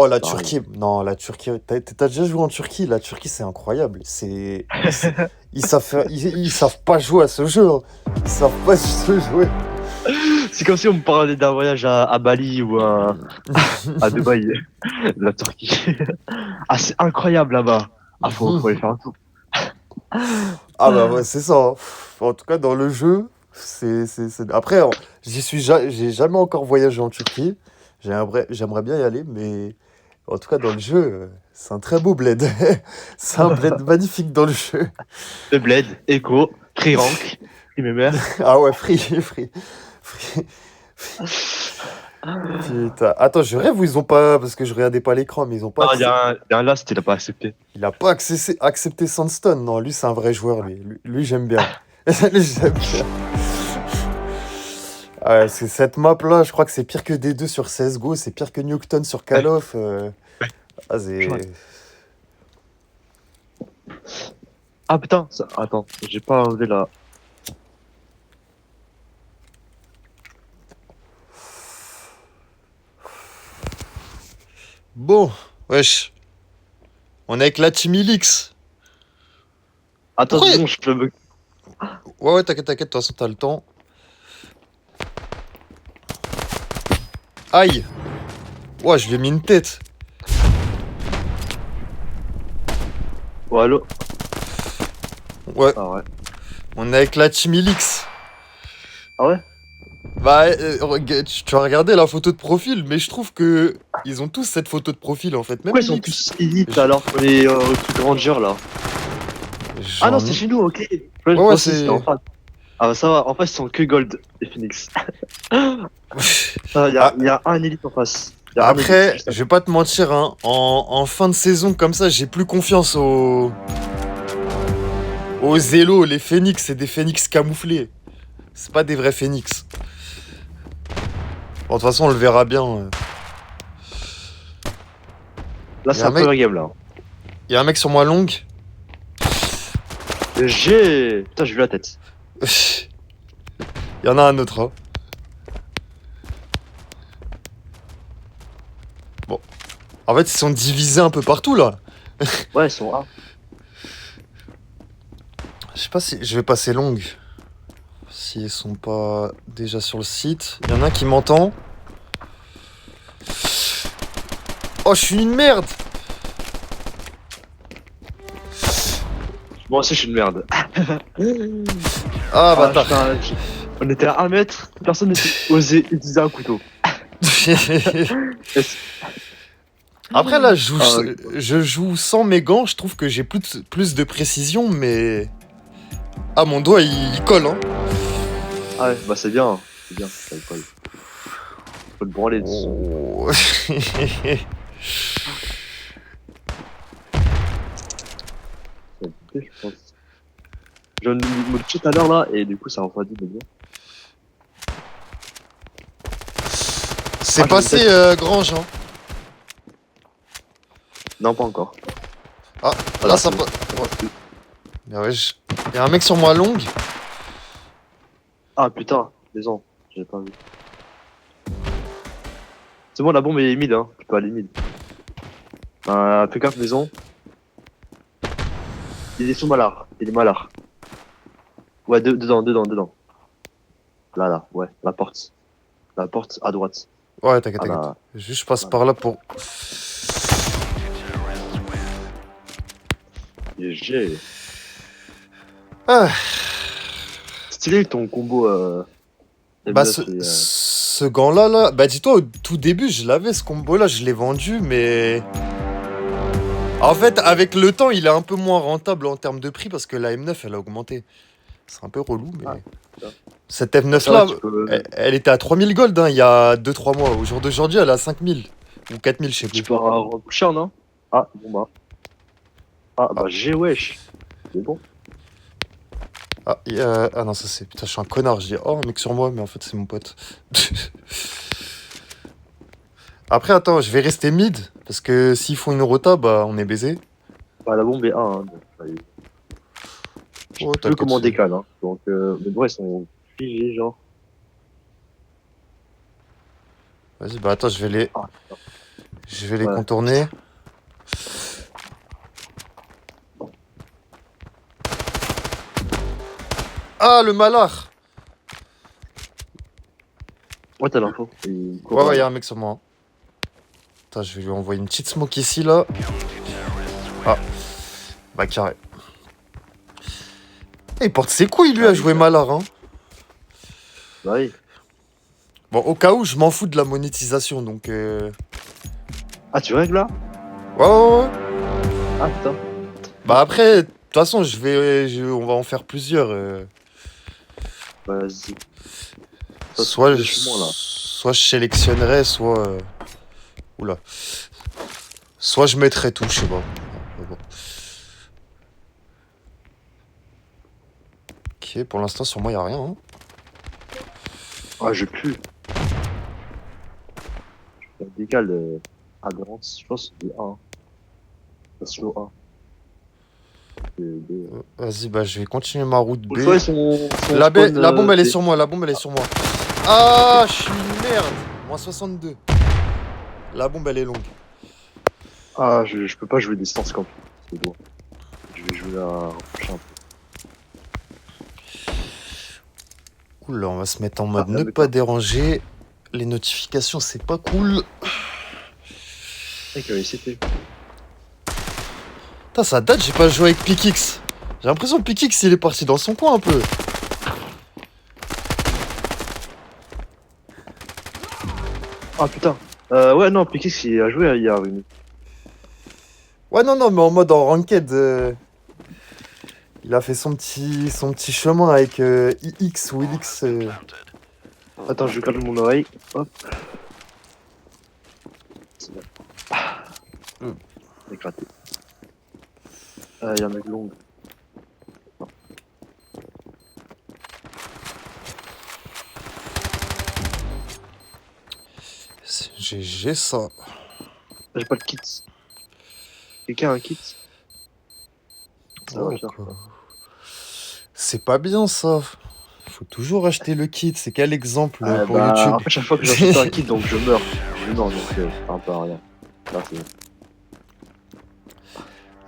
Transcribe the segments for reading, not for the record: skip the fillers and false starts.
Oh, la pareil. Turquie. Non, la Turquie. T'as déjà joué en Turquie? La Turquie, c'est incroyable. Ils savent ils savent pas jouer à ce jeu, hein. Ils savent pas se jouer. C'est comme si on me parlait d'un voyage à Bali ou à Dubaï, de la Turquie. Ah, c'est incroyable là-bas. Ah, faut aller faire un tour. Ah bah ouais, c'est ça, hein. En tout cas, dans le jeu, Après, j'ai jamais encore voyagé en Turquie. J'aimerais bien y aller, mais en tout cas, dans le jeu, c'est un très beau bled. C'est un bled magnifique dans le jeu. Le Bled, Echo, Free Rank, Free Mémère. Ah ouais, free. Putain. Attends, je rêve ou ils ont pas, parce que je regardais pas l'écran, mais ils ont pas Ah, accès. il y a un Last, il a pas accepté. Il a pas accepté Sandstone. Non, lui, c'est un vrai joueur, lui. Lui, j'aime bien. Lui, j'aime bien. Ah ouais, c'est cette map-là, je crois que c'est pire que D2 sur CSGO, c'est pire que Nuketown sur Call Ouais, of. ouais, Ah, chouette. c'est... Ah putain, attends, j'ai pas enlevé la. Bon, wesh, on est avec la Team Elix. Attends, Pourquoi... c'est bon, je peux me. Ouais, ouais, t'inquiète, de toute façon, t'as le temps. Aïe! Ouais, je lui ai mis une tête. Oh, allô? Ouais, Ah ouais. on est avec la Team Elix. Ah ouais? Bah, tu as regardé la photo de profil, mais je trouve que ils ont tous cette photo de profil, en fait, même Pourquoi ils sont Elix. tous élites J- alors qu'on est tout grandeur là? Ah non, J'en c'est ai... chez nous, ok. Ouais, Moi ouais, aussi, c'était en c'est... face. Ah bah ça va, en face, ils sont que Gold et Phoenix. Ah, Il y a un élite en face. Il y a un élite, après, juste à je vais côté. pas te mentir, hein, en fin de saison comme ça, j'ai plus confiance aux Zélo. Les phénix, c'est des phénix camouflés. C'est pas des vrais phénix. Bon, de toute façon, on le verra bien. Là, Il y c'est a un la mec, première game là. y a un mec sur moi longue. J'ai. Putain, j'ai vu la tête. Il y en a un autre, hein. Bon, en fait, ils sont divisés un peu partout là. Ouais, ils sont A. Je sais pas si je vais passer longue. S'ils sont pas déjà sur le site. Il y en a un qui m'entend. Oh, je suis une merde! Moi aussi, je suis une merde. Ah, Ah, bâtard. putain, on était à 1 mètre, personne n'était osé utiliser un couteau. Est-ce- Après, là, Ah, je joue sans mes gants. Je trouve que j'ai plus de précision, mais. Ah, mon doigt, il colle, hein. ah ouais, bah c'est bien. C'est bien, ça colle. Faut le branler dessus. Oh. Ça va buter, je pense. Je viens de me toucher tout à l'heure là, et du coup, ça refroidit le bien. C'est Ah, j'ai une passé, tête. Grange, hein. Non, pas encore. Ah, là, Voilà, ça c'est bon. pas. Ouais. Bien, ouais, y a un mec sur moi longue. Ah putain, désolé, j'ai pas vu. C'est bon, la bombe est mid, hein. Tu peux aller mid. Fais gaffe, maison. Il est sous malard. Il est malard. Ouais, dedans. Là, ouais, la porte. La porte à droite. Ouais, t'inquiète, Ah t'inquiète. là. Juste, je passe Là. par là pour. J'ai. Ah, Stylé ton combo bah, M9 et. ce gant-là, là. Bah, dis-toi, au tout début, je l'avais, ce combo-là, je l'ai vendu, mais. En fait, avec le temps, il est un peu moins rentable en termes de prix parce que la M9, elle a augmenté. C'est un peu relou, Ah, mais. putain. Cette Bah, ça va, M9-là, tu peux. elle était à 3000 gold, hein, il y a 2 3 mois. Au jour d'aujourd'hui, elle est à 5000. Ou 4000, je sais Tu plus. peux cher, non? Ah, bon bah. Ah, Ah, bah, j'ai wesh. C'est bon. ah non, ça c'est. Putain, je suis un connard. Je dis, oh, un mec sur moi, mais en fait, c'est mon pote. Après, attends, je vais rester mid. Parce que s'ils font une rota, bah, on est baisé. Bah, la bombe est 1, hein, donc, je sais Oh, plus t'inquiète. comment on décale, hein. Donc, mais bon, ils sont figés, genre. Vas-y, bah, attends, je vais les. Ah, putain. Je vais les Ouais. contourner. Ah, le malard! Ouais, t'as l'info. Ouais, ouais, y'a un mec sur moi. Attends, je vais lui envoyer une petite smoke ici, là. Ah, bah carré. Eh, il porte ses couilles, lui, à jouer malard, hein. Bah oui. Bon, au cas où, je m'en fous de la monétisation, donc... Ah, tu règles là? Ouais, ouais, ouais. Ah, putain. Bah après, de toute façon, on va en faire plusieurs. Bah, vas-y. Soit, je suis moins là. soit je sélectionnerai, soit... Oula. Soit je mettrai tout, je sais pas. Mais bon. Ok, pour l'instant, sur moi, y a rien. Hein. Ah, je pue. Je décale adhérence, je pense, de 1. Station 1. Vas-y, bah je vais continuer ma route B. Ils sont La spawn, bombe, elle est B. sur moi, la bombe, elle est sur moi. Ah, je suis une merde. Moins 62. La bombe, elle est longue. Ah, je peux pas jouer distance camp. C'est bon. Je vais jouer à rapprocher un peu. Oula, on va se mettre en mode Ah, ne pas déranger. Les notifications, c'est pas cool. Mec, c'était. Putain, ça date, j'ai pas joué avec Pikix. J'ai l'impression que Pikix, il est parti dans son coin un peu. Ah putain. Ouais, non, Pikix, il a joué hier avec nous. Ouais, non, non, mais en mode en ranked. Il a fait son petit chemin avec IX ou IX. Attends, je calme mon oreille. Hop. C'est bon. Ah. Éclaté. Il y a un mec long. C'est GG ça. J'ai pas de kit. Quelqu'un a un kit? Ça va Oh, bien. quoi. C'est pas bien ça. Faut toujours acheter le kit. C'est quel exemple pour Bah, YouTube? en fait, chaque fois que j'achète un kit, donc je meurs. Je meurs, donc c'est un peu à rien. Là, c'est...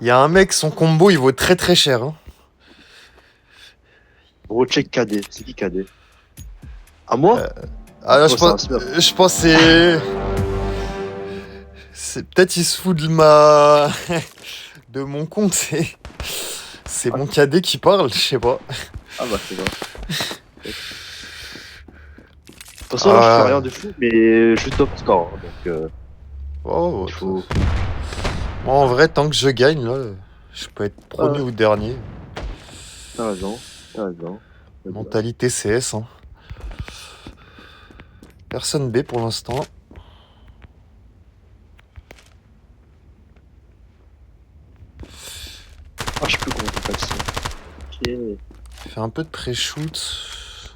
Il y a un mec, son combo il vaut très très cher. Hein. Gros check KD. C'est qui KD? À moi? Ah là, Oh, c'est un smurf. je pense c'est. Peut-être il se fout de ma. de mon compte. C'est mon cadet qui parle, je sais pas. Ah bah c'est vrai. De toute façon, là, je fais rien de fou, mais je suis top score. Hein, donc, Oh, il faut... moi, en vrai, tant que je gagne, là, je peux être premier ou dernier. T'as raison, t'as raison. Mentalité CS. Hein. Personne B pour l'instant. Ah, je sais plus comment on fait ça. Ok. Fait un peu de pré-shoot.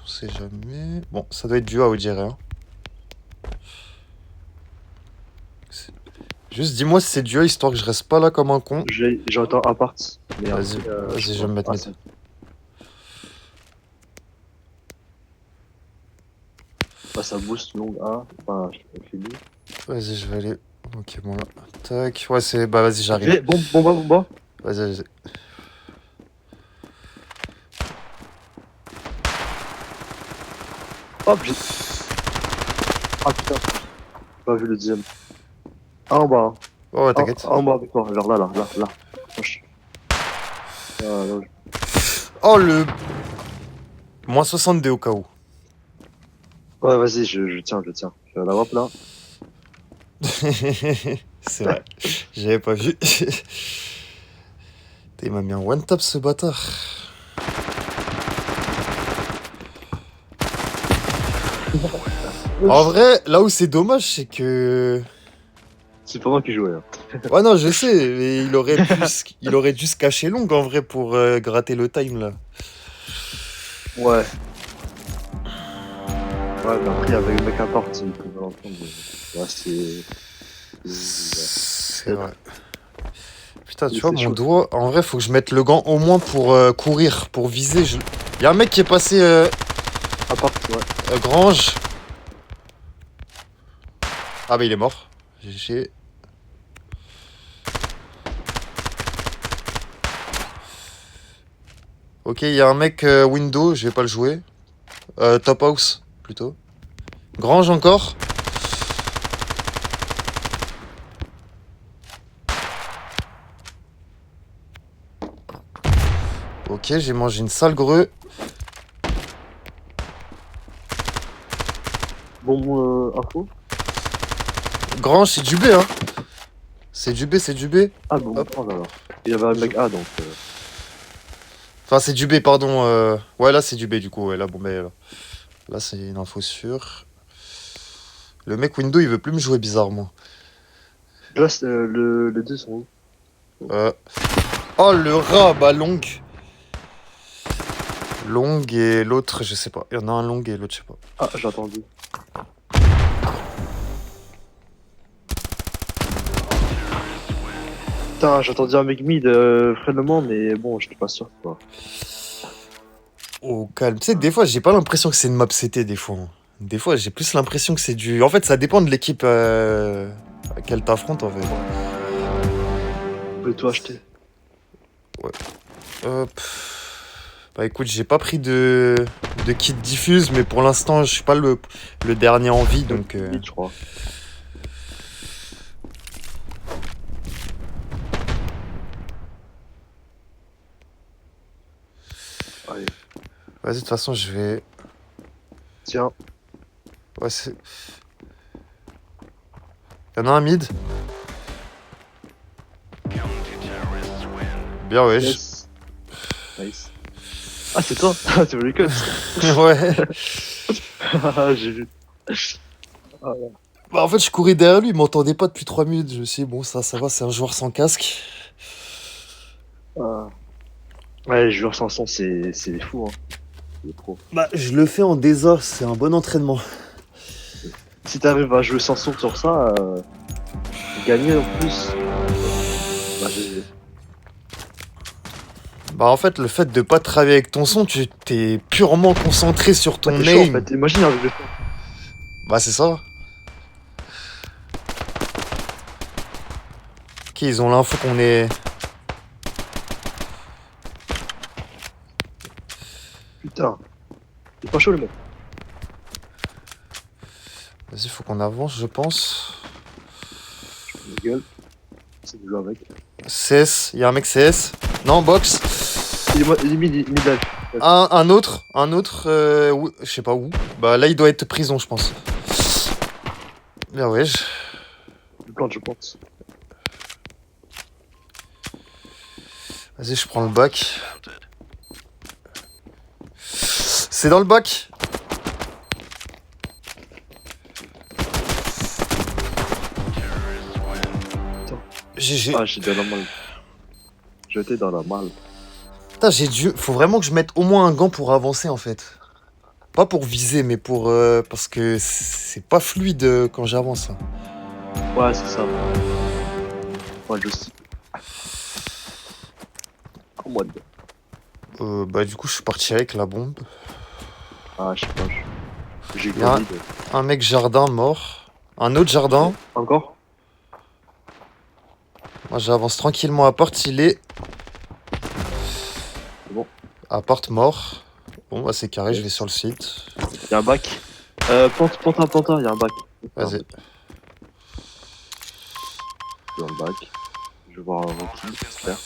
On sait jamais. Bon, ça doit être du A, on dirait. Hein. Juste dis-moi si c'est du A, histoire que je reste pas là comme un con. J'entends appart. Vas-y, vas-y, je vais me mettre mid. Bah, ça booste long A. Enfin, je fini. Vas-y, je vais aller. Ok, bon là. Tac. Ouais, c'est. Bah, vas-y, j'arrive. Bomba. Vas-y, vas-y. Hop, j'ai... Ah putain. J'ai pas vu le deuxième. Ah, en bas. Oh, ouais, t'inquiète. En bas avec toi. Genre là. Proche. Là. Oh, le. Moins 62 au cas où. Ouais, vas-y, je tiens. Je vais la hop là. C'est vrai. J'avais pas vu. Putain, il m'a mis un one tap ce bâtard. En vrai, là où c'est dommage, c'est que. C'est pas moi qui jouais. Hein. Ouais, non, je sais, mais il aurait dû se cacher long en vrai pour gratter le time là. Ouais. Ouais, mais après, avec le mec à part, il pouvait l'entendre. Ouais, c'est vrai. Putain, tu vois, mon doigt, en vrai, faut que je mette le gant au moins pour courir, pour viser. Y'a un mec qui est passé. À part, ouais. Grange. Ah, bah il est mort. GG. Ok, il y a un mec window, je vais pas le jouer. Top house, plutôt. Grange encore. Ok, j'ai mangé une sale greu. Bon, info. Grange, c'est du B, hein. C'est du B, c'est du B. Ah bon, Hop. prendre alors. Il y avait un mec A donc. Enfin, c'est du B, pardon. Ouais, là, c'est du B, du coup. Ouais, là, bon, ben, là, c'est une info sûre. Le mec window, il veut plus me jouer bizarrement. Là, les deux sont où? Euh... Oh, le rat, bah, long. Long et l'autre, je sais pas. Il y en a un long et l'autre, je sais pas. Ah, j'ai entendu. Putain, j'ai entendu un mec mid freinement, mais bon, j'étais pas sûr quoi. Au calme. Tu sais, des fois, j'ai pas l'impression que c'est une map CT, des fois. Des fois, j'ai plus l'impression que c'est du... En fait, ça dépend de l'équipe à laquelle t'affrontes, en fait. Et toi acheter? Bah écoute, j'ai pas pris de kit diffuse, mais pour l'instant, je suis pas le dernier en vie, donc... Mid, je crois. Allez, Vas-y, de toute façon, je vais... tiens. Ouais, c'est... Y'en a un mid. Bien, ouais. Yes. Nice. Ah, c'est toi? Ah, c'est le cut. Ouais. J'ai vu. Ah, ouais. Bah en fait, je courais derrière lui, il m'entendait pas depuis 3 minutes. Je me suis dit, bon, ça va, c'est un joueur sans casque. Ah. Ouais, les joueurs sans son, c'est fou, hein. C'est pro. Bah, je le fais en désordre, c'est un bon entraînement. Si t'arrives à jouer sans son sur ça, gagner en plus. Bah, Bah en fait, le fait de pas travailler avec ton son, tu t'es purement concentré sur ton t'es chaud en aim. fait. Imagine avec le son. Bah c'est ça. Ok, ils ont l'info qu'on est... Putain. C'est pas chaud le mec. Vas-y, faut qu'on avance, je pense. Ma gueule. C'est de jouer avec. CS, il y a un mec CS. Non, box. Il est mid-âge. Un autre, je sais pas où. Bah là, il doit être prison, je pense. Bien ouais. Je plante, je pense. Vas-y, je prends le bac. C'est dans le bac. J'ai... Ah, j'étais dans la malle. J'étais dans la malle. Putain, j'ai dû... Faut vraiment que je mette au moins un gant pour avancer, en fait. Pas pour viser, mais pour... parce que c'est pas fluide quand j'avance. Hein. Ouais, c'est ça. Ouais, je sais. En mode. Bah du coup, je suis parti avec la bombe. Ah, je sais pas. J'ai Il y a grandi. un mec jardin mort. Un autre jardin. Encore? Moi, j'avance tranquillement. Appart, il est... C'est bon. Appart mort. Bon, bah c'est carré, je vais sur le site. Y'a un bac. Planta, y'a un bac. Vas-y. Dans le bac. Je vais voir un rookie, j'espère.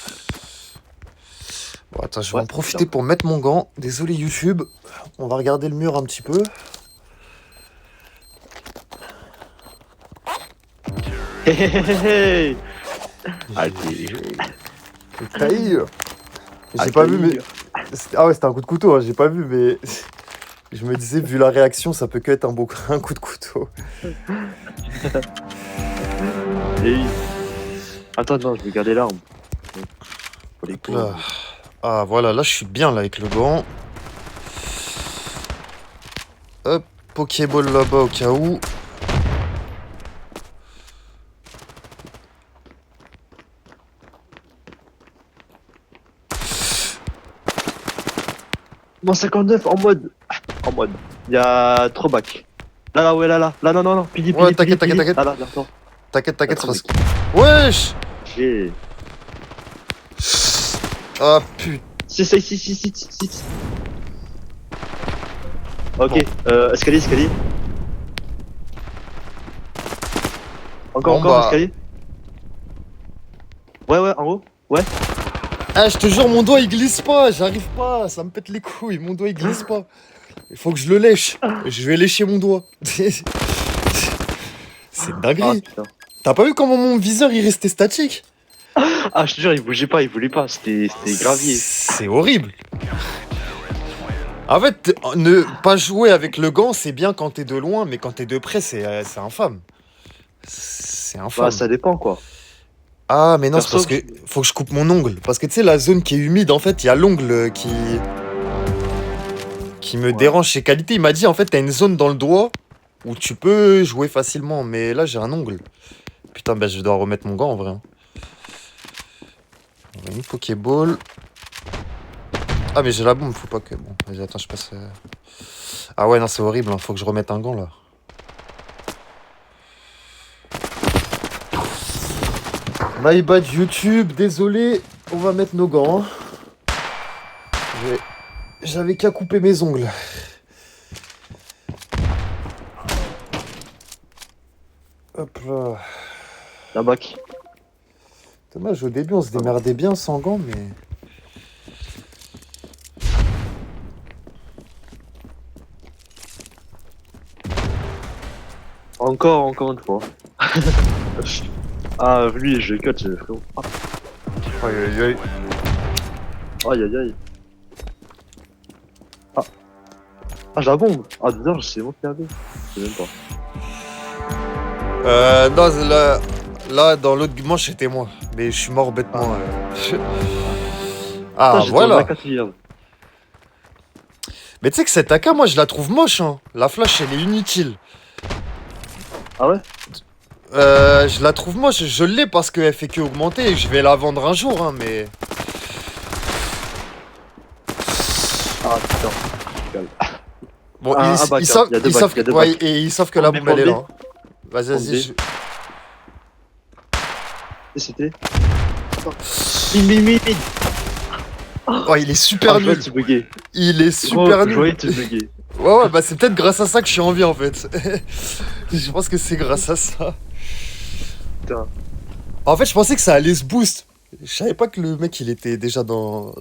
Bon, attends, je vais Ouais, en profiter pour mettre mon gant. Désolé YouTube. On va regarder le mur un petit peu. Hé hé hé hé. Allez. J'ai pas vu, mais... Ah ouais, c'était un coup de couteau, hein, j'ai pas vu, mais... Je me disais, vu la réaction, ça peut que être un coup de couteau. Et... Attends, non, je vais garder l'arme. Faut les coups. Là. Ah voilà, là je suis bien là avec le gant. Hop, Pokéball là-bas au cas où. Moi 59 en mode. En mode. Y'a trop bac. Là, ouais, là. Là, non. Pili. Ouais, t'inquiète. Là, attends. T'inquiète, c'est Attends, parce que... Wesh. J'ai. Ah putain. C'est ça, ici. Ok, Bon. escalier. Bon, Encore, bah. escalier. Ouais, en haut. Ouais. Ah, je te jure, mon doigt il glisse pas, j'arrive pas, ça me pète les couilles, mon doigt il glisse pas. Il faut que je le lèche. Je vais lécher mon doigt. C'est une Ah, dinguerie. putain. T'as pas vu comment mon viseur il restait statique? Ah, je te jure, il bougeait pas, il voulait pas. C'était gravier. C'est horrible. En fait, ne pas jouer avec le gant, c'est bien quand t'es de loin, mais quand t'es de près, c'est infâme. C'est Bah, infâme. ça dépend, quoi. Ah, mais non, c'est parce Perso, que faut que je coupe mon ongle. Parce que tu sais, la zone qui est humide, en fait, il y a l'ongle qui me ouais. dérange chez Qualité. Il m'a dit, en fait, t'as une zone dans le doigt où tu peux jouer facilement. Mais là, j'ai un ongle. Putain, bah, je dois remettre mon gant en vrai, hein. On va une Pokéball. Ah, mais j'ai la bombe, faut pas que. Bon, vas-y, attends, je passe. Ah ouais, non, c'est horrible, hein. Faut que je remette un gant là. My bad YouTube, désolé, on va mettre nos gants, hein. J'avais qu'à couper mes ongles. Hop là. La bac. Dommage, au début on se démerdait bien sans gants, mais. Encore une fois. Ah, lui, je cut, frérot. Aïe aïe aïe. Aïe. Ah, j'ai la bombe. Ah, bizarre, c'est moi qui l'avais. Je sais même pas. Non, là dans l'autre manche c'était moi. Mais je suis mort bêtement. Ah, Putain, j'étais en voilà. A4 Mais tu sais que cette AK, moi je la trouve moche, hein. La flash elle est inutile. Ah ouais? Je la trouve moche, je l'ai parce qu'elle fait que augmenter et je vais la vendre un jour, hein, mais. Ah, putain. Calme. Bon, Ah, ils savent, il y a deux ils bacs, savent, il y a deux ouais, bacs. et ils savent que la Bombe bombe elle est B. là, hein. Vas-y, Bombe vas-y. B. Et c'était. Mid. Oh, il est super Ah, je vois nul. te bugger. Il est Gros, super je voyais nul. te bugger. Ouais, bah c'est peut-être grâce à ça que je suis en vie en fait. Je pense que c'est grâce à ça. Putain. En fait, je pensais que ça allait se boost. Je savais pas que le mec il était déjà dans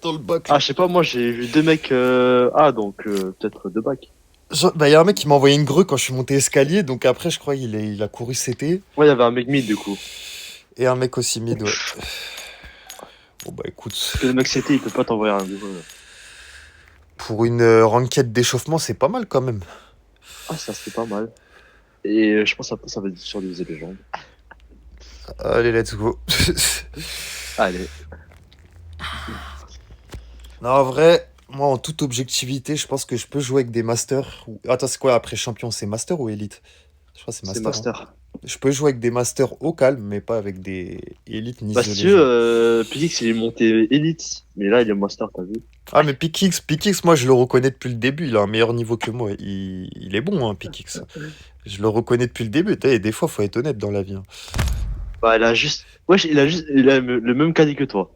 le bac. Ah, je sais pas, moi j'ai vu deux mecs. Donc peut-être deux bacs. Bah, y a un mec qui m'a envoyé une grue quand je suis monté escalier, donc après, je crois il a couru CT. Ouais, il y avait un mec mid du coup. Et un mec aussi mid, ouais. Bon, bah écoute, Parce que le mec CT, il peut pas t'envoyer un vidéo. pour une ranked d'échauffement, c'est pas mal quand même. Ah, ça c'était pas mal. Et je pense après ça va être sur des légendes. Allez, let's go. Allez. Non, en vrai, moi, en toute objectivité, je pense que je peux jouer avec des masters. Attends, c'est quoi après champion? C'est master ou élite? Je crois que c'est C'est master, hein. master. Je peux jouer avec des masters au calme, mais pas avec des élites ni Bah The si tu veux, Legend. Pix il est monté élite. Mais là il est master, t'as vu? Ah, mais Pikix, moi, je le reconnais depuis le début. Il a un meilleur niveau que moi. Il est bon, hein, Pikix. Je le reconnais depuis le début. Et des fois, faut être honnête dans la vie, hein. Bah il a juste. Wesh, il a le même caddie que toi.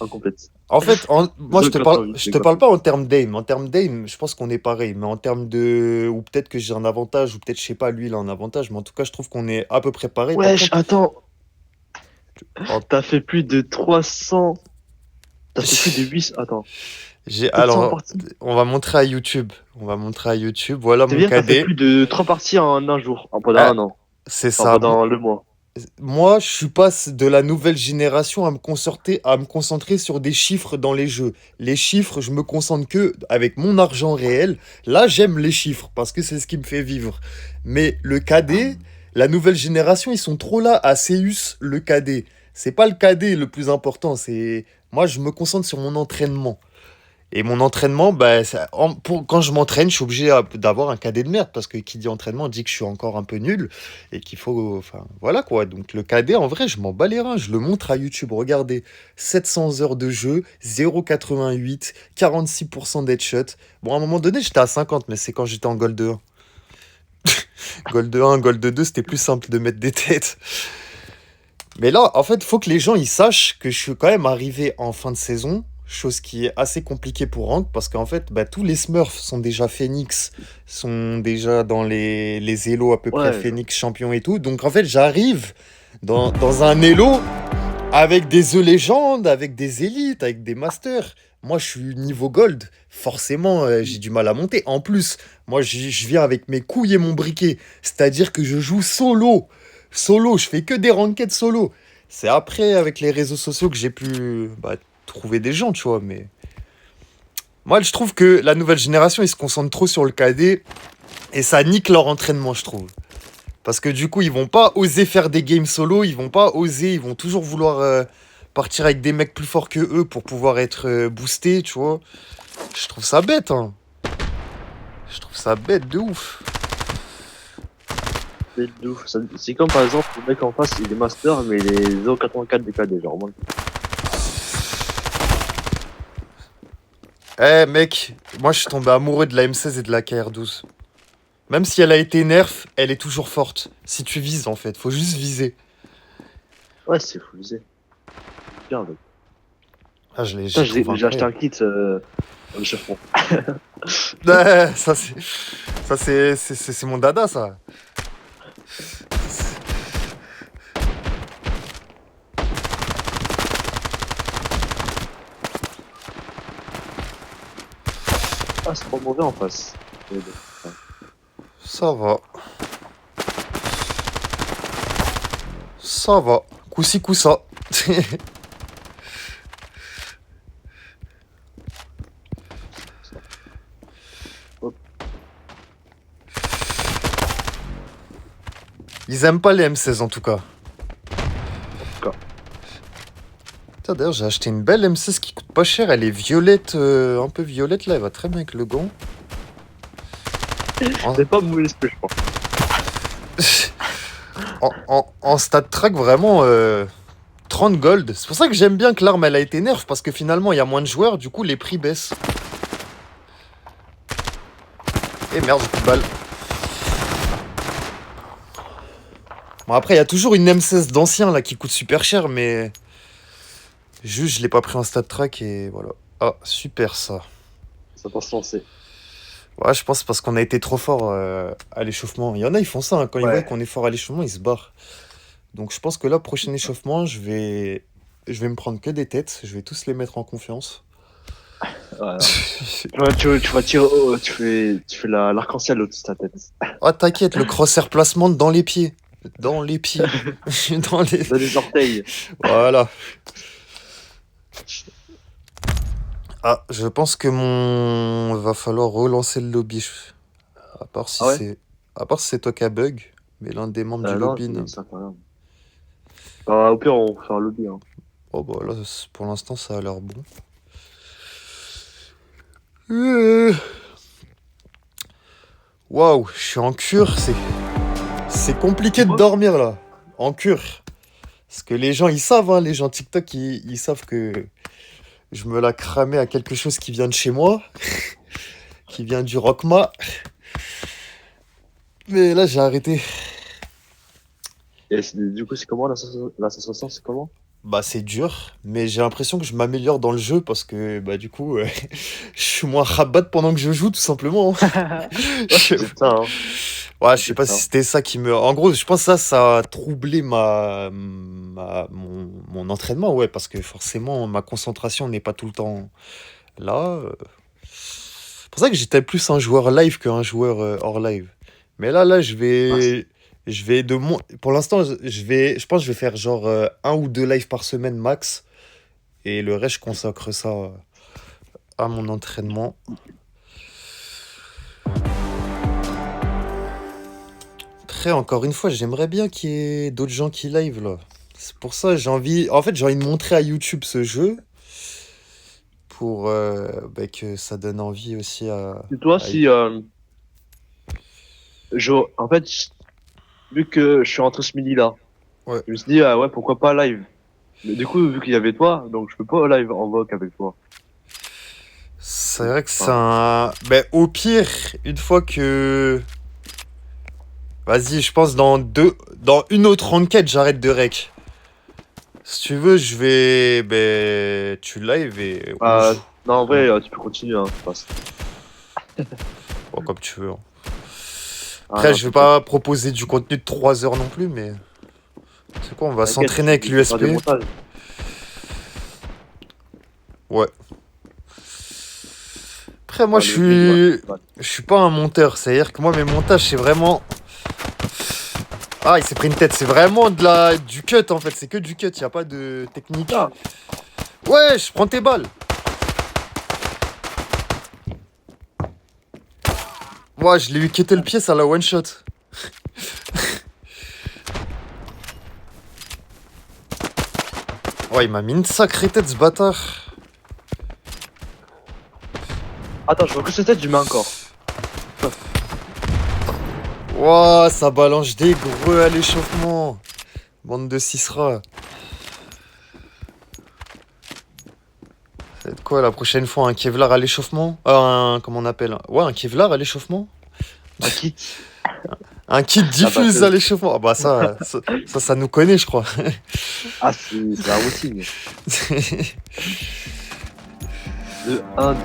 En complète. En fait, moi, je te parle, 2,88, je te parle pas en termes d'aim. En termes d'aim, je pense qu'on est pareil. Mais en termes de. Ou peut-être que j'ai un avantage, ou peut-être, je sais pas, lui, il a un avantage. Mais en tout cas, je trouve qu'on est à peu près pareil. Par Wesh, contre, attends. en- T'as fait plus de 300. T'as fait plus de 800. Attends. 700 alors, parties. on va montrer à YouTube. On va montrer à YouTube. Voilà C'est mon bien, t'as fait cadet. plus de 3 parties en un jour. Pendant Ah, un an. c'est Enfin, ça. pendant le mois. Moi, je suis pas de la nouvelle génération à me concentrer sur des chiffres dans les jeux. Les chiffres, je me concentre que avec mon argent réel. Là, j'aime les chiffres parce que c'est ce qui me fait vivre. Mais le cadet, la nouvelle génération, ils sont trop là à Seus, le cadet. C'est pas le cadet le plus important. C'est moi, je me concentre sur mon entraînement. Et mon entraînement, bah, quand je m'entraîne, je suis obligé d'avoir un cadet de merde parce que qui dit entraînement dit que je suis encore un peu nul et qu'il faut. Enfin, voilà quoi. Donc, le cadet, en vrai, je m'en bats les reins. Je le montre à YouTube. Regardez, 700 heures de jeu, 0,88, 46% d'headshot. Bon, à un moment donné, j'étais à 50, mais c'est quand j'étais en Gold 1. Gold 1, Gold 2, c'était plus simple de mettre des têtes. Mais là, en fait, faut que les gens ils sachent que je suis quand même arrivé en fin de saison. chose qui est assez compliquée pour rank parce qu'en fait, bah, tous les Smurfs sont déjà Phoenix, sont déjà dans les Elo à peu près Ouais, Phoenix champion et tout. Donc en fait, j'arrive dans un Elo avec des The Legends, avec des élites, avec des masters. Moi, je suis niveau gold. Forcément, j'ai du mal à monter. En plus, moi, je viens avec mes couilles et mon briquet. C'est-à-dire que je joue solo. Solo, je fais que des ranked solo. C'est après, avec les réseaux sociaux, que j'ai pu bah, trouver des gens, tu vois. Mais moi, je trouve que la nouvelle génération, ils se concentrent trop sur le KD et ça nique leur entraînement, je trouve. Parce que du coup, ils vont pas oser faire des games solo, ils vont pas oser, ils vont toujours vouloir partir avec des mecs plus forts que eux pour pouvoir être boostés, tu vois. Je trouve ça bête, hein. Je trouve ça bête de ouf. c'est de ouf. C'est comme par exemple, le mec en face, il est master, mais il est 0,84 DKD, genre, moi. Eh mec, moi je suis tombé amoureux de la M16 et de la KR12. Même si elle a été nerf, elle est toujours forte. Si tu vises en fait, faut juste viser. Ouais, c'est fou, c'est bien, mec. Ah, je Putain, trouve j'ai acheté un incroyable. kit, de chef. Ouais, c'est mon dada ça. Ah, c'est pas mauvais en face. Mais bon, enfin, Ça va, ça va. Coup-ci, coup-ça. ça. Hop, Ils aiment pas les M16 en tout cas. en tout cas. Putain, d'ailleurs, j'ai acheté une belle M16 qui coûte pas cher. Elle est violette, un peu violette là. Elle va très bien avec le gant. En, C'est pas mauvais ce que je pense. en stat track, vraiment 30 gold. C'est pour ça que j'aime bien que l'arme elle a été nerf parce que finalement il y a moins de joueurs. Du coup, les prix baissent. Et merde, j'ai plus de balles. Bon, après, il y a toujours une M16 d'ancien là qui coûte super cher, mais juste je l'ai pas pris en stat track et voilà. Ah, super ça. Ça passe lancé. Ouais, je pense parce qu'on a été trop fort à l'échauffement. Il y en a, ils font ça, hein. Quand ils voient Ouais. qu'on est fort à l'échauffement, ils se barrent. Donc je pense que là, prochain échauffement, je vais me prendre que des têtes. Je vais tous les mettre en confiance. Voilà. Tu vas tirer, tu fais l'arc-en-ciel au-dessus de ta tête. Ah, t'inquiète, le crosshair placement dans les pieds. Dans les pieds. Dans les... Dans les orteils. Voilà. Ah, je pense que mon... Va falloir relancer le lobby. À part si Ah ouais? c'est... À part si c'est toi qui a bug. Mais l'un des membres du Non, lobby... c'est incroyable. Bah, au pire, on fait un lobby, hein. Oh bah là, pour l'instant, ça a l'air bon. Euh, Waouh, je suis en cure, c'est compliqué de Quoi? dormir là. En cure. Parce que les gens, ils savent, hein, les gens TikTok, ils savent que je me la cramais à quelque chose qui vient de chez moi, qui vient du Rockma. Mais là, j'ai arrêté. Et du coup, c'est comment la sensation, c'est comment? Bah, c'est dur, mais j'ai l'impression que je m'améliore dans le jeu parce que, bah, du coup, je suis moins rabat pendant que je joue, tout simplement. Ouais, c'est Je- peut-être ça, hein. Ouais, C'est je sais peut-être pas si ça. c'était ça qui me. En gros, je pense que ça a troublé mon entraînement, ouais, parce que forcément, ma concentration n'est pas tout le temps là. C'est pour ça que j'étais plus un joueur live qu'un joueur hors live. Mais là, Ah, je vais de mon. Pour l'instant, je pense que je vais faire genre un ou deux lives par semaine max, et le reste, je consacre ça à mon entraînement. Après, encore une fois, j'aimerais bien qu'il y ait d'autres gens qui live là. C'est pour ça, j'ai envie. En fait, j'ai envie de montrer à YouTube ce jeu pour bah, que ça donne envie aussi et toi, à... si, en fait, vu que je suis rentré ce midi-là, Ouais. je me suis dit, ah ouais, pourquoi pas live? Mais du coup, vu qu'il y avait toi, donc je peux pas live en voc avec toi. C'est vrai que c'est Enfin, un. Ben, au pire, une fois que. Vas-y, je pense dans une autre enquête, j'arrête de rec. Si tu veux, je vais. Ben, tu live et. Ou Euh, non, en vrai, tu peux continuer, hein, je pense. bon, comme tu veux, hein. Ah Après, non, je vais t'inquiète. pas proposer du contenu de 3 heures non plus, mais. C'est quoi, on va T'inquiète, s'entraîner avec je vais faire des l'USP. montages. Ouais. Après, moi, Ouais, le ouais. Ouais. je suis pas un monteur. C'est-à-dire que moi, mes montages, c'est vraiment. Ah, il s'est pris une tête. C'est vraiment du cut, en fait. C'est que du cut. Y a pas de technique. Ah, Ouais, je prends tes balles. Moi, je l'ai eu quitté le pied, ça l'a one shot. Ouais, il m'a mis une sacrée tête, ce bâtard. attends, je vois que cette tête, je mets encore. Ouah, ça balance des gros à l'échauffement. Bande de cisra. Ça va être quoi la prochaine fois? Un Kevlar à l'échauffement? Comment on appelle? Ouais, un Kevlar à l'échauffement? Un kit. Un kit La diffuse à batteuse. l'échauffement. Ah bah ça nous connaît, je crois. Ah, c'est la routine. De 1, 2, 2.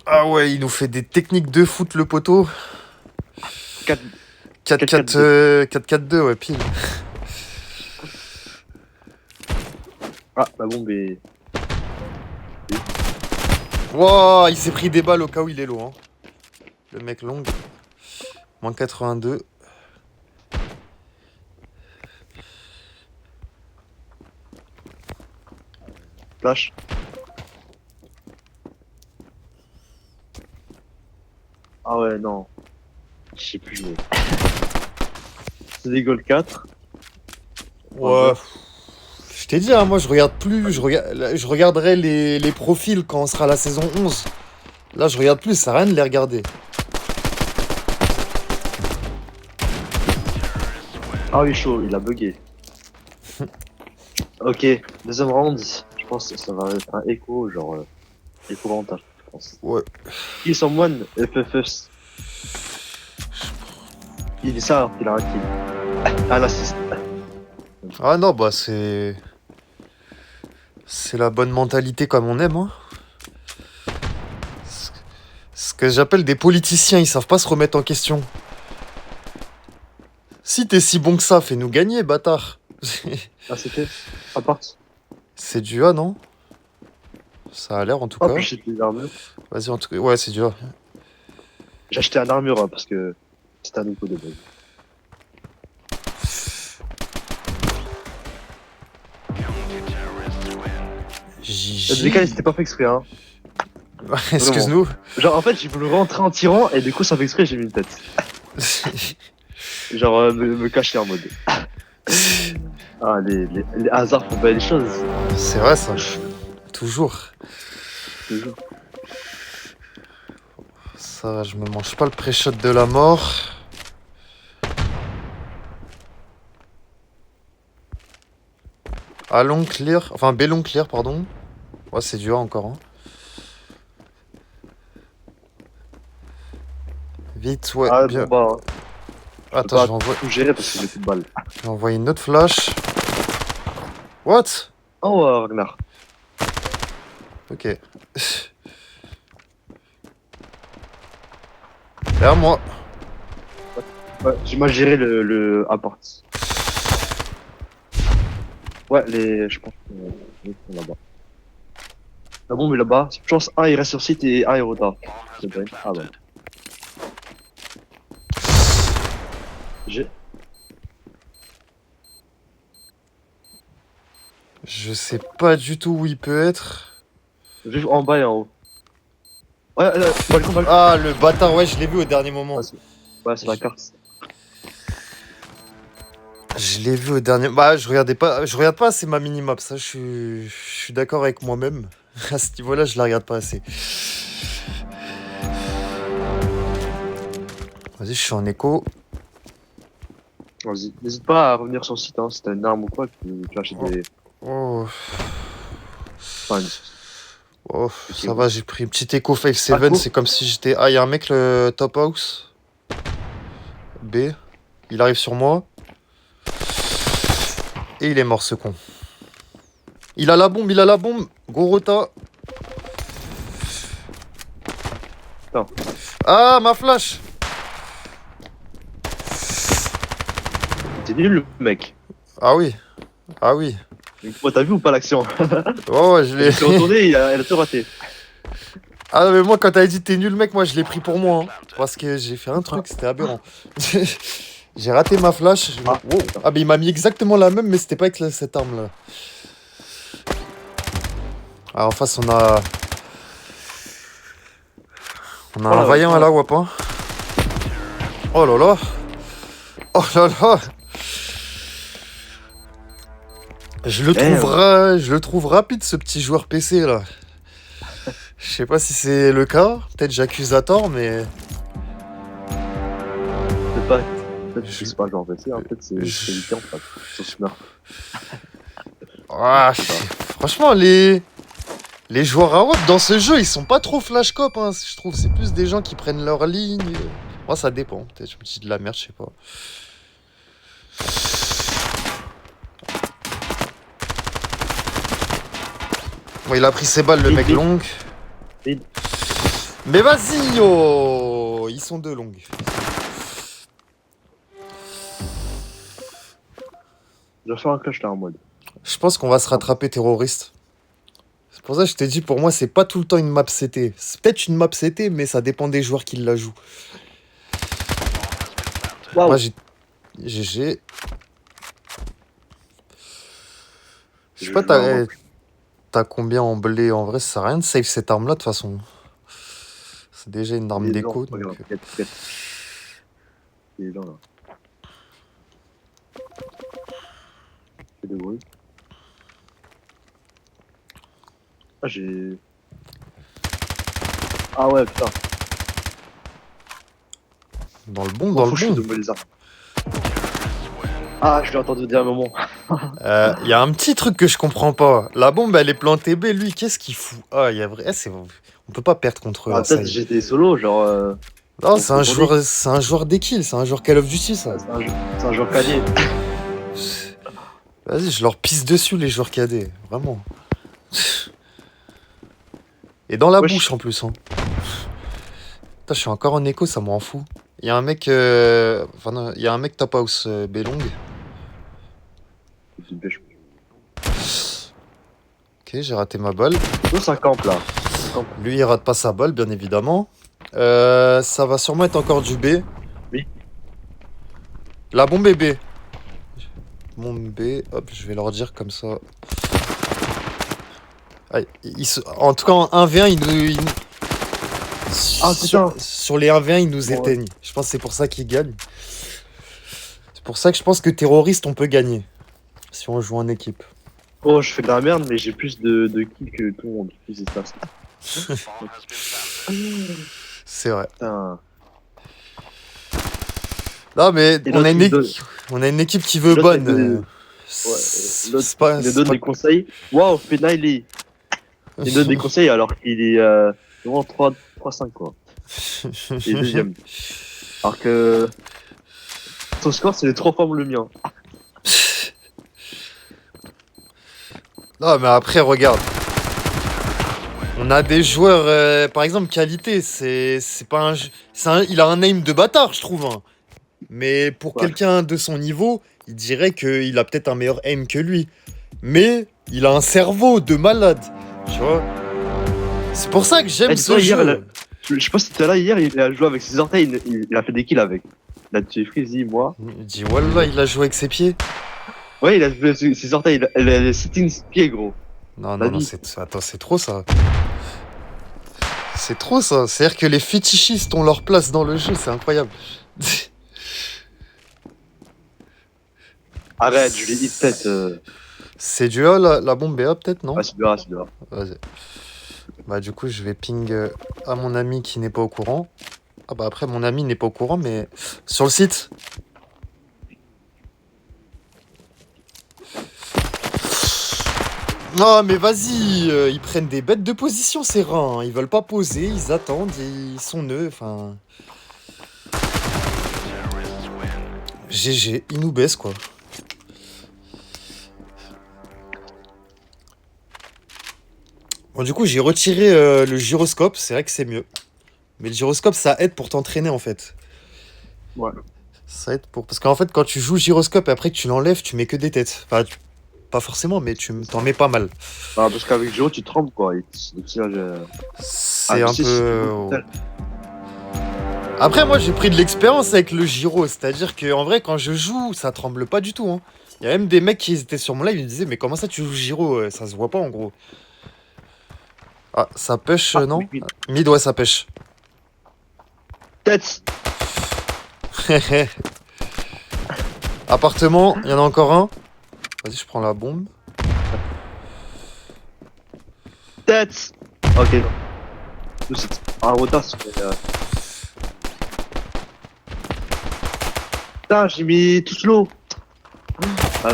Ah ouais, il nous fait des techniques de foot, le poteau. 4, 4-4, 4, 4-4-2, ouais, pile. ah, la bombe est. Wouah, il s'est pris des balles au cas où il est low, hein. Le mec long. Moins 82. Flash. Ah ouais, non. Je sais plus jouer. C'est des goals 4. Ouais. Je t'ai dit, hein, moi je regarde plus. Je regarderai les profils quand on sera à la saison 11. Là, je regarde plus, ça sert à rien de les regarder. Ah oui, chaud, il a bugué. Ok, deuxième round. Je pense que ça va être un écho, genre. Écho avantage, je pense. Ouais. Kill someone, FFS. Il est ça, alors qu'il a un kill. Un assist. Ah non, bah c'est. C'est la bonne mentalité comme on aime, hein. Ce que j'appelle des politiciens, ils savent pas se remettre en question. Si t'es si bon que ça, fais-nous gagner, bâtard. Ah, c'était. À part. C'est du A, non? Ça a l'air en tout Oh, cas. puis j'ai des armures. Vas-y, en tout cas. Ouais, c'est du A. J'ai acheté un armure hein, parce que c'était un écho de base. Le décalé, c'était pas fait exprès, hein. Excuse-nous. Genre, en fait, j'ai voulu rentrer en tirant et du coup, sans fait exprès, j'ai mis une tête. Genre, me cacher en mode. Ah, les hasards font pas les choses. C'est vrai ça. Toujours. Toujours. Ça, je me mange pas le pré-shot de la mort. A long clear. Enfin, B long clear, pardon. Ouais, c'est du A encore, hein. Vite, ouais, Ah, bien. bon, bah, Attends, je pas tout gérer parce que j'ai plus de balles. vais envoyer une autre flash. What? Oh, Ragnar. Ok. Derrière moi. Ouais, j'ai mal géré le apport. Ouais, je pense que ils sont là-bas. La bombe est là-bas. Je pense un il reste sur site et un est retard. C'est bien. Ah bah. J'ai. Je sais pas du tout où il peut être. Juste en bas et en haut. Ouais, balcon, balcon. Ah, le bâtard, ouais, je l'ai vu au dernier moment. Ouais, c'est la carte. Je l'ai vu au dernier. Bah, je regarde pas assez ma minimap. Ça, je suis d'accord avec moi-même. À ce niveau-là, je la regarde pas assez. Vas-y, je suis en écho. Vas-y. N'hésite pas à revenir sur le site, hein. Si t'as une arme ou quoi, tu achètes des. Oh, Enfin, oh, ça va, j'ai pris une petite écho Fake Ah, 7. cool. C'est comme si j'étais. Ah, il y a un mec, le top house. B. Il arrive sur moi. Et il est mort, ce con. Il a la bombe, il a la bombe. Gorota. Attends. Ah, ma flash. C'est nul le mec. Ah oui. Ah oui. Oh, t'as vu ou pas l'action? Oh, ouais, je Il l'ai. s'est retourné, il a tout raté. Ah non, mais moi, quand t'avais dit t'es nul, mec, moi, je l'ai pris pour moi. Hein. Parce que j'ai fait un truc, c'était aberrant. J'ai raté ma flash. Ah, Wow. Ah, mais il m'a mis exactement la même, mais c'était pas avec cette arme-là. Ah, en face, on a... On a un vaillant à la WAP, hein. Oh là là. Oh là là. Je le trouve rapide, ce petit joueur PC, là. Je sais pas si c'est le cas. Peut-être j'accuse à tort, mais... C'est pas... Peut-être que c'est pas genre PC, hein. Peut-être c'est évité en fait. Sur Smurf. Ah, franchement, les joueurs à WAP dans ce jeu, ils sont pas trop flash cop, hein, je trouve. C'est plus des gens qui prennent leur ligne. Moi, ça dépend. Peut-être je me dis de la merde, je sais pas. Bon, il a pris ses balles, le mec long. Mais vas-y, oh. Ils sont deux longues. Je vais faire un clash là en mode. Je pense qu'on va se rattraper, terroriste. C'est pour ça que je t'ai dit, pour moi, c'est pas tout le temps une map CT. C'est peut-être une map CT, mais ça dépend des joueurs qui la jouent. Wow. Moi, j'ai... GG. Je sais pas, t'as combien en blé? En vrai, ça sert à rien de save cette arme-là, de toute façon. C'est déjà une arme déco. Donc... Il est là, là. Fais des bruits. Ah, j'ai... Ah ouais, putain. Dans le bon, dans le bon. Ah, je l'ai entendu dire un moment. Y a un petit truc que je comprends pas. La bombe, elle est plantée B. Lui, qu'est-ce qu'il fout? Ah, il y a vrai. On peut pas perdre contre eux. Ah, peut-être j'étais solo, genre. Non, c'est un joueur des kills. C'est un joueur Call of Duty, ça. C'est un joueur cadet. Vas-y, je leur pisse dessus, les joueurs KD. Vraiment. Et dans la bouche, en plus. Hein. Putain, je suis encore en écho, ça m'en fout. Il y a un mec... Enfin, non, il y a un mec top house B-long. Ok, j'ai raté ma balle. Nous, ça campe, là. Lui, il rate pas sa balle, bien évidemment. Ça va sûrement être encore du B. Oui. La bombe est B. Bombe B, hop, je vais leur dire comme ça. Ah, en tout cas, en 1v1, sur les 1v1, ils nous éteignent. Je pense que c'est pour ça qu'ils gagnent. C'est pour ça que je pense que terroriste, on peut gagner. Si on joue en équipe. Oh, je fais de la merde, mais j'ai plus de kills que tout le monde. Plus c'est vrai. Putain. Non, mais on a une équipe qui veut bonne. Il nous donne des conseils. Waouh, Penalty. Il donne des conseils alors qu'il est vraiment 3-5 quoi. Il est deuxième. Alors que son score c'est les 3 fois le mien. Non mais après regarde. On a des joueurs, par exemple qualité, c'est pas il a un aim de bâtard je trouve. Hein. Mais pour quelqu'un de son niveau, il dirait qu'il a peut-être un meilleur aim que lui. Mais il a un cerveau de malade. Tu vois. C'est pour ça que j'aime ce jeu. Je sais pas si t'es là hier, il a joué avec ses orteils, il a fait des kills avec. Il a tué Freezy, moi. Il dit wallah, il a joué avec ses pieds. Ouais, il a joué avec ses orteils, il a 16 pieds gros. Non, attends, c'est trop ça. C'est trop ça. C'est-à-dire que les fétichistes ont leur place dans le jeu, c'est incroyable. Arrête, je l'ai dit peut-être. C'est du A la bombe BA peut-être, non? Ah, c'est du A, c'est du A. Vas-y. Bah du coup je vais ping à mon ami qui n'est pas au courant. Ah bah après mon ami n'est pas au courant mais sur le site. Non mais vas-y, ils prennent des bêtes de position ces reins, hein. Ils veulent pas poser, ils attendent, ils sont nœuds, enfin... GG, ils nous baissent quoi. Bon, du coup, j'ai retiré le gyroscope. C'est vrai que c'est mieux. Mais le gyroscope, ça aide pour t'entraîner en fait. Ouais. Ça aide pour. Parce qu'en fait, quand tu joues le gyroscope et après que tu l'enlèves, tu mets que des têtes. Enfin, pas forcément, mais tu t'en mets pas mal. Ah, parce qu'avec Géo, tu trembles, quoi. Et le tirage, C'est un si, peu. si, tu peux- Après, moi, j'ai pris de l'expérience avec le gyro. C'est-à-dire qu'en vrai, quand je joue, ça tremble pas du tout. Hein. Il y a même des mecs qui étaient sur mon live, ils me disaient, mais comment ça tu joues gyro? Ça se voit pas en gros. Ah, ça pêche, Ah, non? oui. Mid, ouais, ça pêche. Tête! Appartement, il y en a encore un. Vas-y, je prends la bombe. Tête! Ok. Nous, c'est un retard, Putain, j'ai mis tout slow. Ah.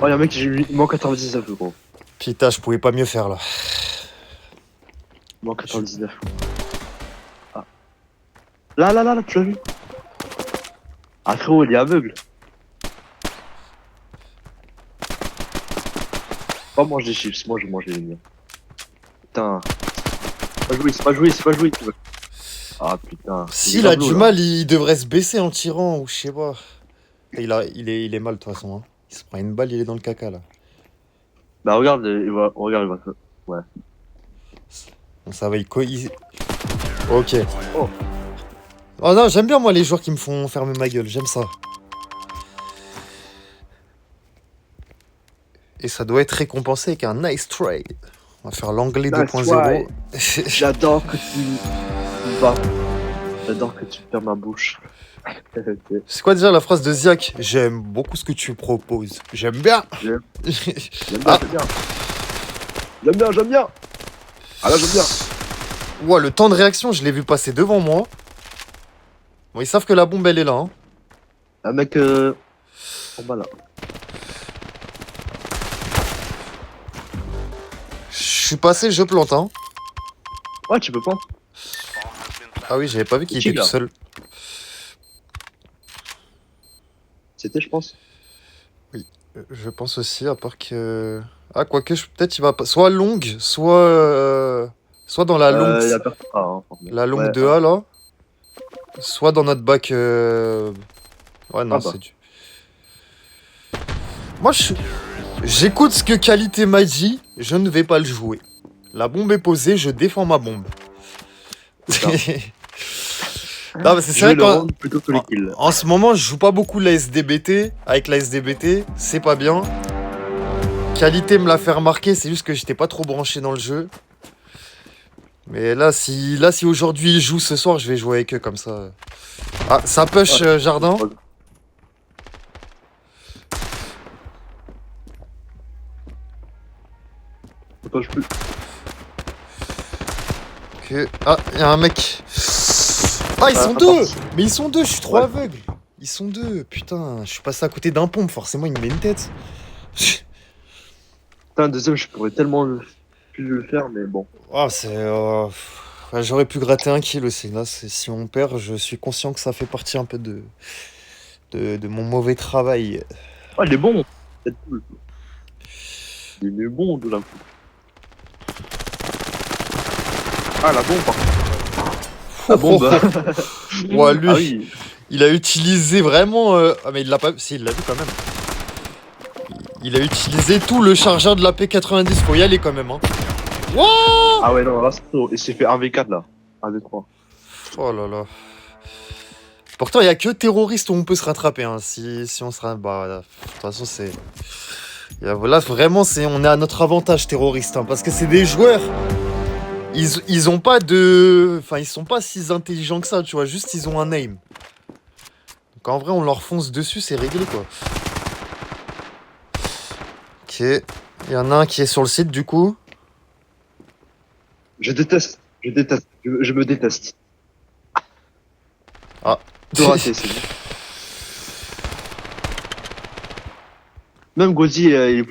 Oh, y'a un mec, il manque 99, le gros. Putain, je pouvais pas mieux faire là. Il manque 99. Ah. Là, tu l'as vu? Ah, frérot, il est aveugle. Pas mange des chips, moi je mange les miens. Putain. C'est pas joué. Ah putain. S'il a du mal, il devrait se baisser en tirant ou je sais pas. Il est mal de toute façon. Hein. Il se prend une balle, il est dans le caca là. Bah regarde, il va. Ouais. Bon, ça va, Ok. Oh. Oh non, j'aime bien moi les joueurs qui me font fermer ma gueule, j'aime ça. Et ça doit être récompensé avec un nice trade. On va faire l'anglais Nice 2.0. J'adore que tu vas. J'adore que tu fermes ma bouche. C'est quoi déjà la phrase de Ziak? J'aime beaucoup ce que tu proposes. J'aime bien. J'aime Ah. bien. J'aime bien. Ah là, j'aime bien. Ouah, le temps de réaction, je l'ai vu passer devant moi. Bon, ils savent que la bombe, elle est là. Hein. Un mec en bas là. Je suis passé, je plante. Hein. Ouais, tu peux pas. Ah oui, j'avais pas vu qu'il était tout seul. C'était, je pense. Oui, je pense aussi, à part que... Ah, quoique, peut-être il va pas... Soit longue, soit dans la longue... Y a personne. Ah, hein, la longue ouais, 2A, là. Soit dans notre bac... Ouais, non, bah. c'est du... Moi, j'écoute ce que Qualité m'a dit, je ne vais pas le jouer. La bombe est posée, je défends ma bombe. Non, mais c'est vrai en ce moment, je joue pas beaucoup la SDBT. Avec la SDBT, c'est pas bien. Qualité me l'a fait remarquer, c'est juste que j'étais pas trop branché dans le jeu. Mais là, si aujourd'hui ils jouent ce soir, je vais jouer avec eux comme ça. Ah, ça push jardin. Ça push plus. Ok. Ah, il y a un mec. Ah, ils sont deux! Mais ils sont deux, je suis trop aveugle. Ils sont deux, putain. Je suis passé à côté d'un pompe, forcément il me met une tête. Putain, deuxième, je pourrais tellement plus le faire, mais bon. Ah, c'est... J'aurais pu gratter un kill aussi. Là, si on perd, je suis conscient que ça fait partie un peu de mon mauvais travail. Ah, il est bon. C'est cool. Il est bon de la coup. Ah, la bombe, par contre. La bombe. Ouais, lui, ah, oui. il a utilisé vraiment... Ah, mais il l'a pas... Si, il l'a vu quand même. Il a utilisé tout le chargeur de la P90. Faut y aller quand même, hein. Wow. Ah ouais, non, là, c'est trop. Il s'est fait 1v4, là. 1v3. Oh là là. Pourtant, il n'y a que terroriste où on peut se rattraper. Hein. Si on se rattrape... Bah, de toute façon, c'est... Là, vraiment, on est à notre avantage, terroriste. Hein, parce que c'est des joueurs... Ils ont pas de... Enfin, ils sont pas si intelligents que ça, tu vois. Juste, ils ont un aim. Donc, en vrai, on leur fonce dessus, c'est réglé, quoi. Ok. Il y en a un qui est sur le site, du coup. Je déteste. Je me déteste. Ah. Tout raté, c'est bon. Même Gozi, il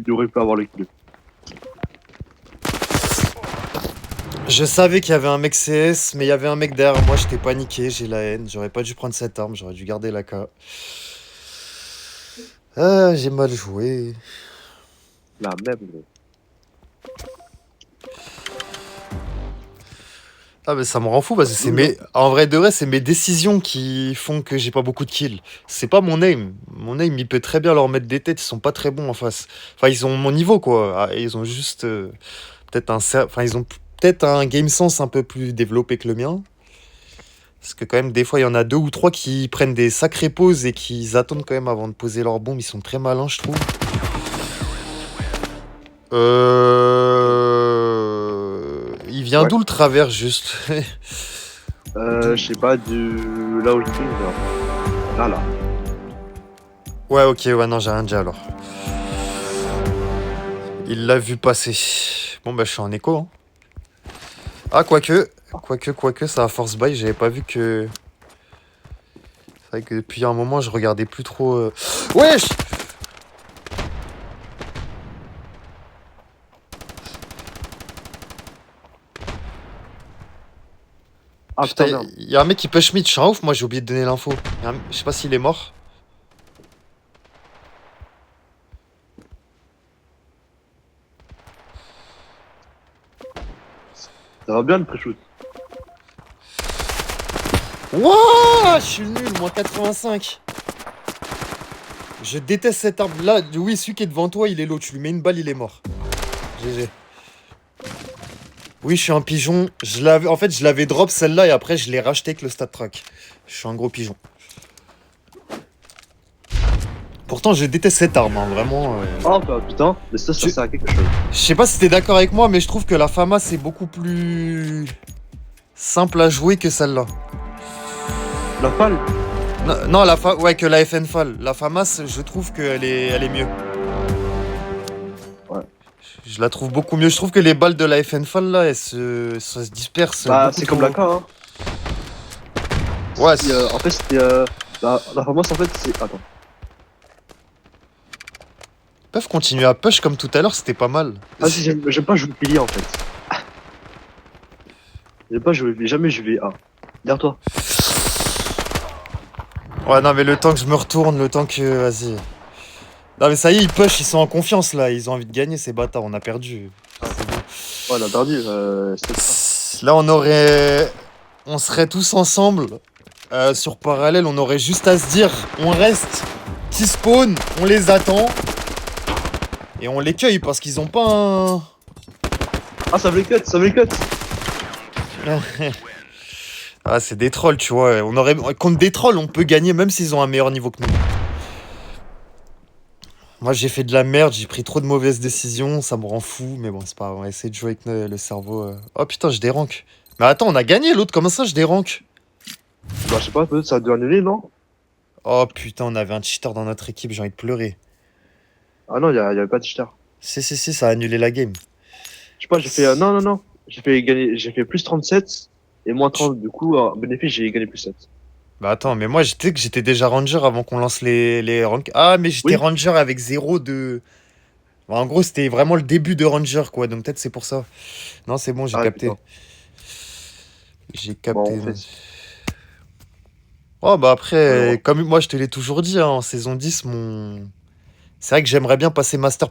devrait pas avoir le kill. Je savais qu'il y avait un mec CS, mais il y avait un mec derrière moi, j'étais paniqué, j'ai la haine. J'aurais pas dû prendre cette arme, j'aurais dû garder la K. Ah, j'ai mal joué. La même, gros. Ah, mais ça me rend fou parce que c'est en vrai de vrai, c'est mes décisions qui font que j'ai pas beaucoup de kills. C'est pas mon aim. Mon aim, il peut très bien leur mettre des têtes, ils sont pas très bons en face. Enfin, ils ont mon niveau, quoi. Ah, ils ont juste peut-être enfin, ils ont peut-être un game sense un peu plus développé que le mien. Parce que quand même, des fois, il y en a 2 ou 3 qui prennent des sacrées pauses et qui attendent quand même avant de poser leur bombe. Ils sont très malins, je trouve. Il vient Ouais. d'où le travers, juste? Je sais pas, là où je suis, là. Ouais, ok, ouais, non, j'ai rien dit alors. Il l'a vu passer. Bon, bah, je suis en écho, hein. Ah, quoique, ça a force buy, j'avais pas vu que... C'est vrai que depuis un moment, je regardais plus trop... Wesh! Ah putain, Putain, merde. il y a un mec qui push mid, je suis un ouf, moi j'ai oublié de donner l'info. Je sais pas s'il est mort. Ça va bien le pré-shoot. Wouah, je suis nul, moins 85. Je déteste cette arme. Là, oui, celui qui est devant toi, il est low. Tu lui mets une balle, il est mort. GG. Oui, je suis un pigeon. En fait, je l'avais drop celle-là et après, je l'ai racheté avec le stat track. Je suis un gros pigeon. Pourtant, je déteste cette arme, hein, vraiment. Oh bah, putain, mais ça sert à quelque chose. Je sais pas si t'es d'accord avec moi, mais je trouve que la FAMAS c'est beaucoup plus simple à jouer que celle-là. La falle? Non, ouais, que la FN FAL. La FAMAS, je trouve qu'elle elle est mieux. Ouais. Je la trouve beaucoup mieux. Je trouve que les balles de la FN FAL, là, ça se disperse. Bah, beaucoup c'est trop. comme la K, hein. Ouais, En fait, c'était. La fameuse, en fait, c'est. Attends. Ils peuvent continuer à push comme tout à l'heure, c'était pas mal. Vas-y, j'aime pas jouer le pilier en fait. J'aime pas jouer, jamais jouer A. Derrière toi. Ouais, non, mais le temps que je me retourne, le temps que. Vas-y. Non, mais ça y est, ils push, ils sont en confiance là. Ils ont envie de gagner, ces bâtards. On a perdu. C'est bon. Ouais, on a perdu, c'était ça. Là, on serait tous ensemble sur parallèle. On aurait juste à se dire, on reste, qui spawn, on les attend et on les cueille parce qu'ils ont pas un. Ah, ça me les cut. Ah, c'est des trolls, tu vois. Contre des trolls, on peut gagner même s'ils ont un meilleur niveau que nous. Moi, j'ai fait de la merde, j'ai pris trop de mauvaises décisions, ça me rend fou, mais bon, c'est pas grave, on va essayer de jouer avec le cerveau. Oh putain, je déranque. Mais attends, on a gagné l'autre, comment ça je déranque? Bah, je sais pas, peut-être ça a dû annuler, non? Oh putain, on avait un cheater dans notre équipe, j'ai envie de pleurer. Ah non, y avait pas de cheater. Si, ça a annulé la game. Je sais pas, j'ai fait. Non. J'ai fait plus 37 et moins 30. Du coup, en bénéfice, j'ai gagné plus 7. Bah attends, mais moi j'étais déjà ranger avant qu'on lance les ranks. Ah, mais j'étais Oui. ranger avec 0 de. Bah, en gros, c'était vraiment le début de ranger, quoi, donc peut-être c'est pour ça. Non, c'est bon, j'ai Ah, capté. putain. J'ai Bon, capté. en fait. Oh, bah après, Alors, comme moi je te l'ai toujours dit, hein, en saison 10, C'est vrai que j'aimerais bien passer master